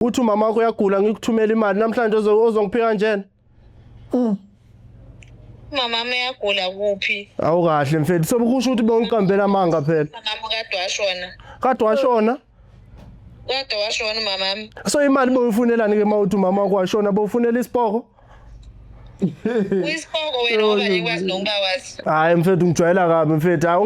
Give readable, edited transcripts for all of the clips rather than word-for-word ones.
Uthi umama wakho uyagula ngikuthumela imali namhlanje ozongiphika kanjena. Mama uyagula kuphi? Awu kahle mfethu sobukusho ukuthi bongiqambela amanga phela. Mama kade washona. Kade washona? Kade washona mama. So imali boyifunelani ke mawuthi umama wakho washona bofunela isipoko? Uyisipoko wena ngoba nikwazi nongawazi. Hayi mfethu ngijwayela kabi mfethu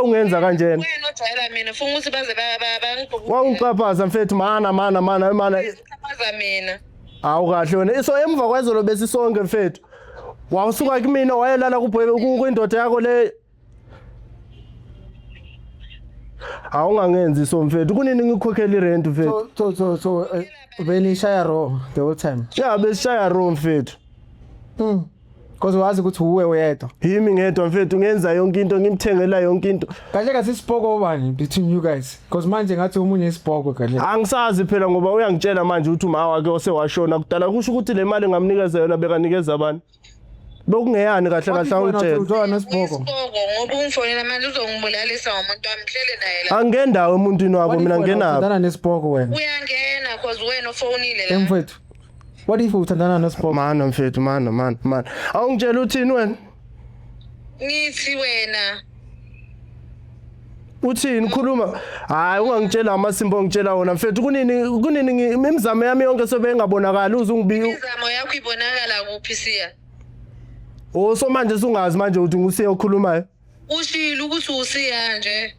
ungenza kanjena. Wena ojwayela mina ufuna ukuthi baze bangibhukuze. Wawuqaphaza mfethu mana. Uqaphaza mina. Awu kahle wena so emva kwezolo besisonke mfethu. Wawusuka kimi wayelala kwindoda yakho le. Awungangenzi so mfethu kunini ngikhokhela irent mfethu. So benishaya raw the whole time. Yeah besishaya raw mfethu. Because wazi ukuthi uwe uyedwa. Yimi ngedwa mfethu ngenza yonke into ngimthengela yonke into. Kahle kahle isipoko obani between you guys. Because manje ngathi umunye isipoko kahle. Angisazi phela ngoba uyangitshela manje ukuthi uma wake osewashona kudala kusho ukuthi le mali ngamnikeza yona bekanikeza abantu. Bekungeyani kahle awutshela. Uzona isipoko. Isipoko ngoba ungifonela manje uzongibulalisa ngomuntu wami hlele naye la. Angendawo emuntwini wabo mina ngenaphi. Uthandana nesipoko wena. Uyangena because wena ufonile la. Emfethu. What if uthandana nesipoko? Mana mfethu mana. Awungitshela uthini wena? Ngithi wena. Uthini khuluma? Hayi ungangitshela amasimbo ongitshela wona mfethu kunini imizamo yami yonke sobe ngabonakala uzungibiyo. Imizamo yakho ibonakala kuphi siya? Oh so manje sungazi manje uthi ngusiye okhulumayo. Ushilo ukuthi usiya nje.